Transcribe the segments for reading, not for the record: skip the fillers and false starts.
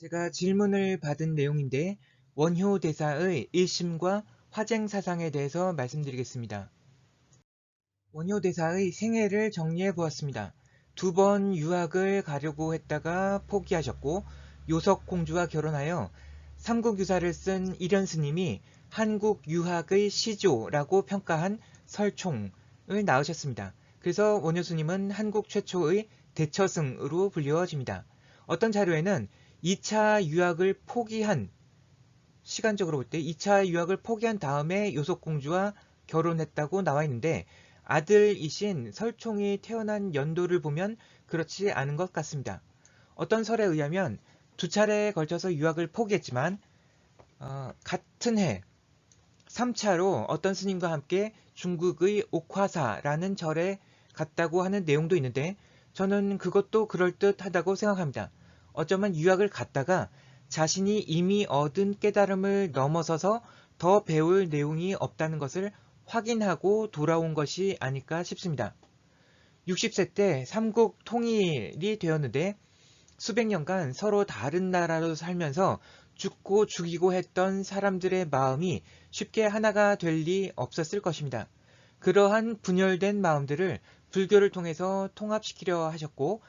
제가 질문을 받은 내용인데 원효 대사의 일심과 화쟁 사상에 대해서 말씀드리겠습니다. 원효 대사의 생애를 정리해 보았습니다. 2번 유학을 가려고 했다가 포기하셨고 요석 공주와 결혼하여 삼국유사를 쓴 일현 스님이 한국 유학의 시조라고 평가한 설총을 낳으셨습니다. 그래서 원효 스님은 한국 최초의 대처승으로 불리워집니다. 어떤 자료에는 2차 유학을 포기한 시간적으로 볼 때 2차 유학을 포기한 다음에 요속공주와 결혼했다고 나와 있는데 아들이신 설총이 태어난 연도를 보면 그렇지 않은 것 같습니다. 어떤 설에 의하면 2차례에 걸쳐서 유학을 포기했지만 같은 해 3차로 어떤 스님과 함께 중국의 옥화사라는 절에 갔다고 하는 내용도 있는데 저는 그것도 그럴듯하다고 생각합니다. 어쩌면 유학을 갔다가 자신이 이미 얻은 깨달음을 넘어서서 더 배울 내용이 없다는 것을 확인하고 돌아온 것이 아닐까 싶습니다. 60세 때 삼국 통일이 되었는데 수백 년간 서로 다른 나라로 살면서 죽고 죽이고 했던 사람들의 마음이 쉽게 하나가 될 리 없었을 것입니다. 그러한 분열된 마음들을 불교를 통해서 통합시키려 하셨고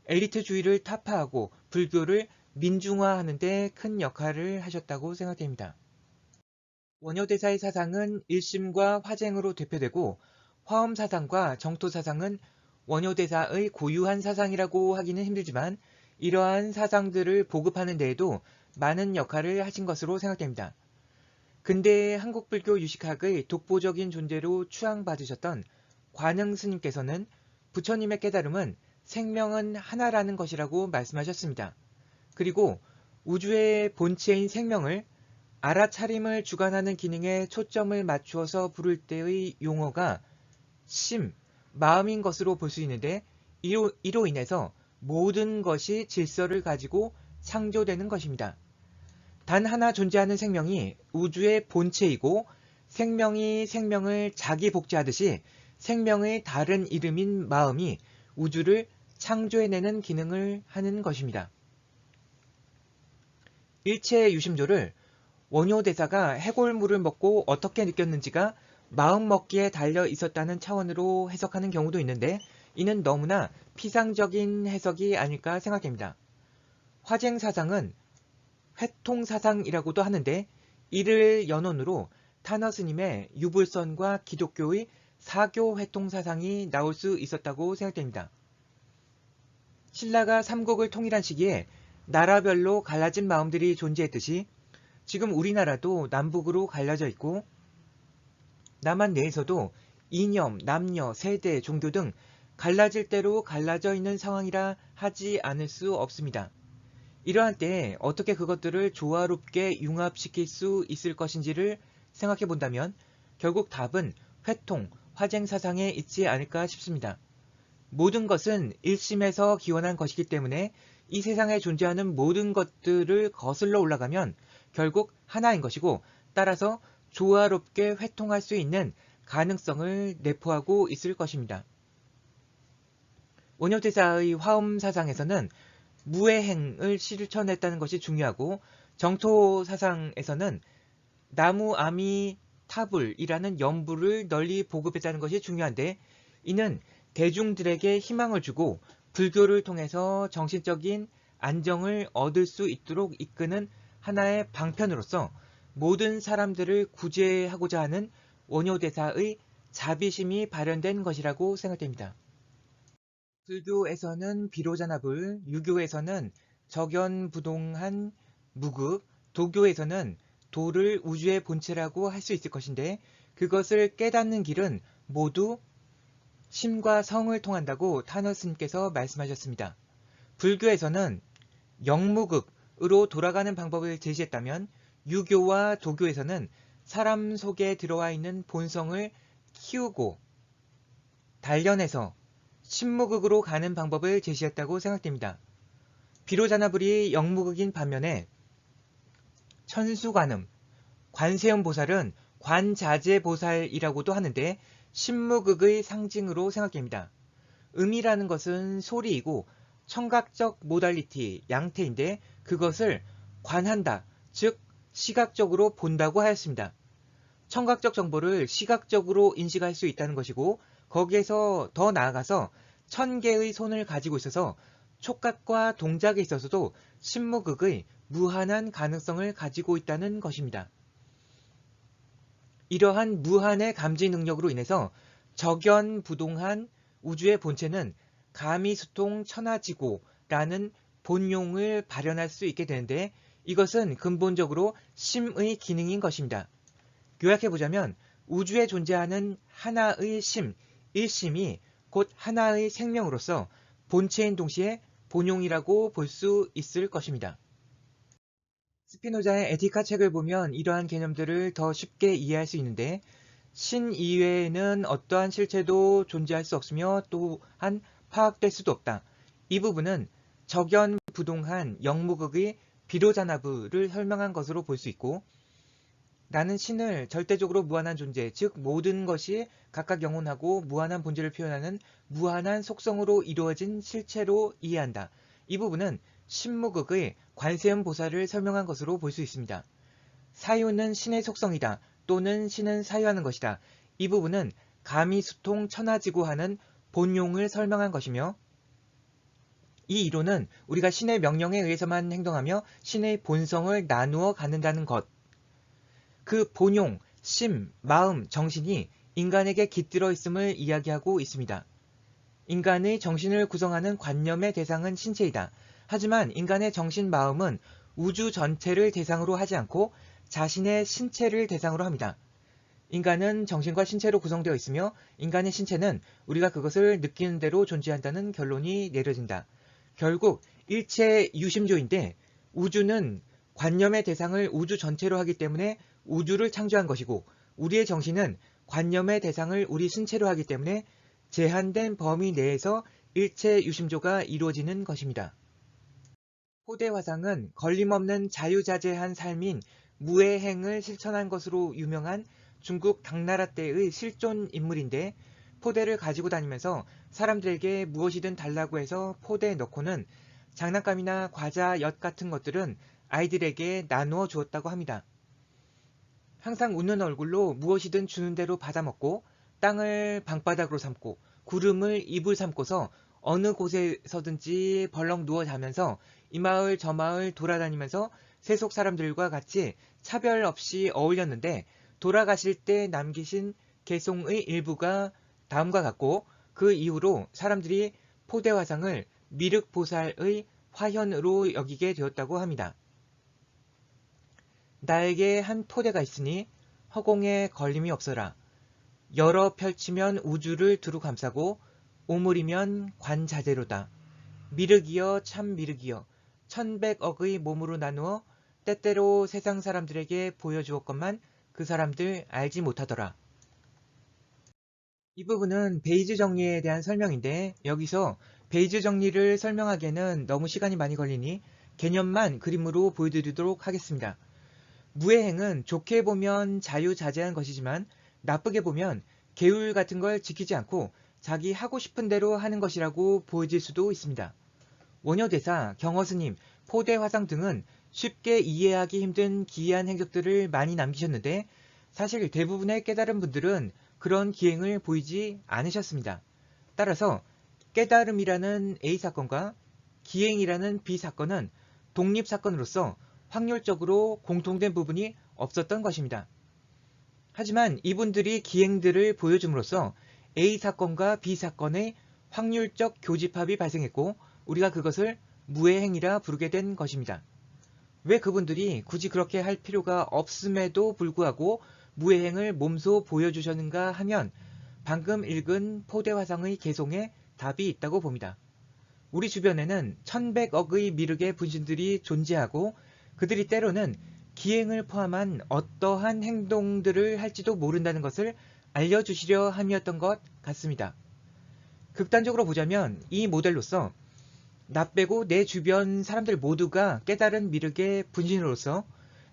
엘리트주의를 타파하고 불교를 민중화하는 데 큰 역할을 하셨다고 생각됩니다. 원효대사의 사상은 일심과 화쟁으로 대표되고 화엄사상과 정토사상은 원효대사의 고유한 사상이라고 하기는 힘들지만 이러한 사상들을 보급하는 데에도 많은 역할을 하신 것으로 생각됩니다. 근대 한국불교 유식학의 독보적인 존재로 추앙받으셨던 관흥 스님께서는 부처님의 깨달음은 생명은 하나라는 것이라고 말씀하셨습니다. 그리고 우주의 본체인 생명을 알아차림을 주관하는 기능에 초점을 맞추어서 부를 때의 용어가 심, 마음인 것으로 볼 수 있는데 이로 인해서 모든 것이 질서를 가지고 창조되는 것입니다. 단 하나 존재하는 생명이 우주의 본체이고 생명이 생명을 자기 복제하듯이 생명의 다른 이름인 마음이 우주를 창조해내는 기능을 하는 것입니다. 일체 유심조를 원효대사가 해골물을 먹고 어떻게 느꼈는지가 마음 먹기에 달려 있었다는 차원으로 해석하는 경우도 있는데 이는 너무나 피상적인 해석이 아닐까 생각됩니다. 화쟁사상은 회통사상이라고도 하는데 이를 연원으로 타너 스님의 유불선과 기독교의 사교 회통사상이 나올 수 있었다고 생각됩니다. 신라가 삼국을 통일한 시기에 나라별로 갈라진 마음들이 존재했듯이 지금 우리나라도 남북으로 갈라져 있고 남한 내에서도 이념, 남녀, 세대, 종교 등 갈라질 대로 갈라져 있는 상황이라 하지 않을 수 없습니다. 이러한 때에 어떻게 그것들을 조화롭게 융합시킬 수 있을 것인지를 생각해 본다면 결국 답은 회통, 화쟁사상에 있지 않을까 싶습니다. 모든 것은 일심에서 기원한 것이기 때문에 이 세상에 존재하는 모든 것들을 거슬러 올라가면 결국 하나인 것이고 따라서 조화롭게 회통할 수 있는 가능성을 내포하고 있을 것입니다. 원효대사의 화엄사상에서는 무해행을 실천했다는 것이 중요하고 정토사상에서는 나무 아미 타불이라는 연불을 널리 보급했다는 것이 중요한데 이는 대중들에게 희망을 주고 불교를 통해서 정신적인 안정을 얻을 수 있도록 이끄는 하나의 방편으로서 모든 사람들을 구제하고자 하는 원효대사의 자비심이 발현된 것이라고 생각됩니다. 불교에서는 비로자나불, 유교에서는 적연부동한 무극, 도교에서는 도를 우주의 본체라고 할 수 있을 것인데 그것을 깨닫는 길은 모두 심과 성을 통한다고 타너 스님께서 말씀하셨습니다. 불교에서는 영무극으로 돌아가는 방법을 제시했다면 유교와 도교에서는 사람 속에 들어와 있는 본성을 키우고 단련해서 신무극으로 가는 방법을 제시했다고 생각됩니다. 비로자나불이 영무극인 반면에 천수관음, 관세음보살은 관자재보살이라고도 하는데 신무극의 상징으로 생각됩니다. 음이라는 것은 소리이고 청각적 모달리티, 양태인데 그것을 관한다, 즉 시각적으로 본다고 하였습니다. 청각적 정보를 시각적으로 인식할 수 있다는 것이고 거기에서 더 나아가서 1000개의 손을 가지고 있어서 촉각과 동작에 있어서도 심무극의 무한한 가능성을 가지고 있다는 것입니다. 이러한 무한의 감지 능력으로 인해서 적연부동한 우주의 본체는 가미수통 천하지고라는 본용을 발현할 수 있게 되는데 이것은 근본적으로 심의 기능인 것입니다. 요약해보자면 우주에 존재하는 하나의 심, 일심이 곧 하나의 생명으로서 본체인 동시에 본용이라고 볼 수 있을 것입니다. 스피노자의 에티카 책을 보면 이러한 개념들을 더 쉽게 이해할 수 있는데 신 이외에는 어떠한 실체도 존재할 수 없으며 또한 파악될 수도 없다. 이 부분은 적연부동한 영무극의 비로자나브를 설명한 것으로 볼 수 있고 나는 신을 절대적으로 무한한 존재, 즉 모든 것이 각각 영원하고 무한한 본질을 표현하는 무한한 속성으로 이루어진 실체로 이해한다. 이 부분은 신무극의 관세음 보살을 설명한 것으로 볼 수 있습니다. 사유는 신의 속성이다 또는 신은 사유하는 것이다. 이 부분은 가미수통 천하지고 하는 본용을 설명한 것이며 이 이론은 우리가 신의 명령에 의해서만 행동하며 신의 본성을 나누어 갖는다는 것, 그 본용, 심, 마음, 정신이 인간에게 깃들어 있음을 이야기하고 있습니다. 인간의 정신을 구성하는 관념의 대상은 신체이다. 하지만 인간의 정신, 마음은 우주 전체를 대상으로 하지 않고 자신의 신체를 대상으로 합니다. 인간은 정신과 신체로 구성되어 있으며 인간의 신체는 우리가 그것을 느끼는 대로 존재한다는 결론이 내려진다. 결국 일체 유심조인데 우주는 관념의 대상을 우주 전체로 하기 때문에 우주를 창조한 것이고 우리의 정신은 관념의 대상을 우리 신체로 하기 때문에 제한된 범위 내에서 일체 유심조가 이루어지는 것입니다. 포대화상은 걸림없는 자유자재한 삶인 무해행을 실천한 것으로 유명한 중국 당나라 때의 실존 인물인데 포대를 가지고 다니면서 사람들에게 무엇이든 달라고 해서 포대에 넣고는 장난감이나 과자, 엿 같은 것들은 아이들에게 나누어 주었다고 합니다. 항상 웃는 얼굴로 무엇이든 주는 대로 받아먹고 땅을 방바닥으로 삼고 구름을 이불 삼고서 어느 곳에서든지 벌렁 누워 자면서 이 마을 저 마을 돌아다니면서 세속 사람들과 같이 차별 없이 어울렸는데 돌아가실 때 남기신 개송의 일부가 다음과 같고 그 이후로 사람들이 포대화상을 미륵보살의 화현으로 여기게 되었다고 합니다. 나에게 한 포대가 있으니 허공에 걸림이 없어라. 열어 펼치면 우주를 두루 감싸고 오물이면 관자재로다. 미륵이여 참 미륵이여 1100억의 몸으로 나누어 때때로 세상 사람들에게 보여주었건만 그 사람들 알지 못하더라. 이 부분은 베이즈 정리에 대한 설명인데 여기서 베이즈 정리를 설명하기에는 너무 시간이 많이 걸리니 개념만 그림으로 보여드리도록 하겠습니다. 무해행은 좋게 보면 자유자재한 것이지만 나쁘게 보면 계율 같은 걸 지키지 않고 자기 하고 싶은 대로 하는 것이라고 보여질 수도 있습니다. 원효대사, 경허스님, 포대화상 등은 쉽게 이해하기 힘든 기이한 행적들을 많이 남기셨는데 사실 대부분의 깨달은 분들은 그런 기행을 보이지 않으셨습니다. 따라서 깨달음이라는 A사건과 기행이라는 B사건은 독립사건으로서 확률적으로 공통된 부분이 없었던 것입니다. 하지만 이분들이 기행들을 보여줌으로써 A사건과 B사건의 확률적 교집합이 발생했고 우리가 그것을 무해행이라 부르게 된 것입니다. 왜 그분들이 굳이 그렇게 할 필요가 없음에도 불구하고 무해행을 몸소 보여주셨는가 하면 방금 읽은 포대화상의 개송에 답이 있다고 봅니다. 우리 주변에는 1100억의 미륵의 분신들이 존재하고 그들이 때로는 기행을 포함한 어떠한 행동들을 할지도 모른다는 것을 알려주시려 함이었던 것 같습니다. 극단적으로 보자면 이 모델로서 나 빼고 내 주변 사람들 모두가 깨달은 미륵의 분신으로서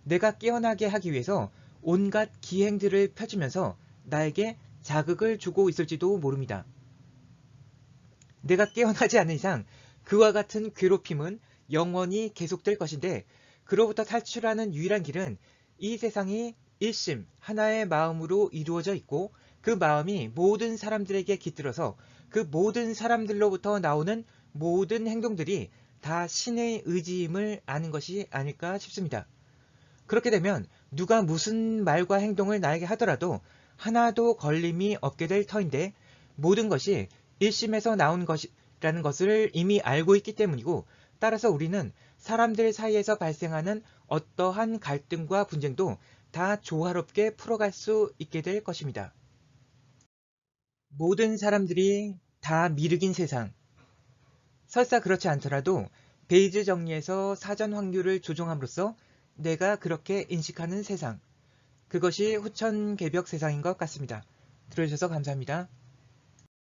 내가 깨어나게 하기 위해서 온갖 기행들을 펴주면서 나에게 자극을 주고 있을지도 모릅니다. 내가 깨어나지 않는 이상 그와 같은 괴롭힘은 영원히 계속될 것인데 그로부터 탈출하는 유일한 길은 이 세상이 일심 하나의 마음으로 이루어져 있고 그 마음이 모든 사람들에게 깃들어서 그 모든 사람들로부터 나오는 모든 행동들이 다 신의 의지임을 아는 것이 아닐까 싶습니다. 그렇게 되면 누가 무슨 말과 행동을 나에게 하더라도 하나도 걸림이 없게 될 터인데 모든 것이 일심에서 나온 것이라는 것을 이미 알고 있기 때문이고 따라서 우리는 사람들 사이에서 발생하는 어떠한 갈등과 분쟁도 다 조화롭게 풀어갈 수 있게 될 것입니다. 모든 사람들이 다 미륵인 세상. 설사 그렇지 않더라도 베이즈 정리에서 사전 확률을 조정함으로써 내가 그렇게 인식하는 세상. 그것이 후천개벽 세상인 것 같습니다. 들어주셔서 감사합니다.